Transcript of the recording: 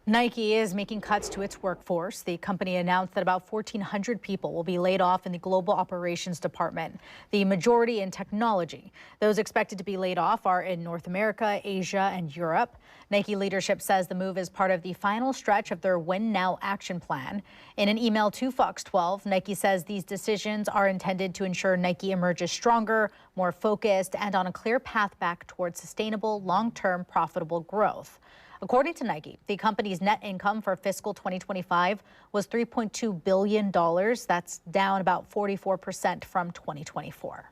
Nike is making cuts to its workforce. The company announced that about 1,400 people will be laid off in the global operations department, the majority in technology. Those expected to be laid off are in North America, Asia, and Europe. Nike leadership says the move is part of the final stretch of their Win Now action plan. In an email to Fox 12, Nike says these decisions are intended to ensure Nike emerges stronger, more focused, and on a clear path back towards sustainable, long-term, profitable growth. According to Nike, the company's net income for fiscal 2025 was $3.2 billion. That's down about 44% from 2024.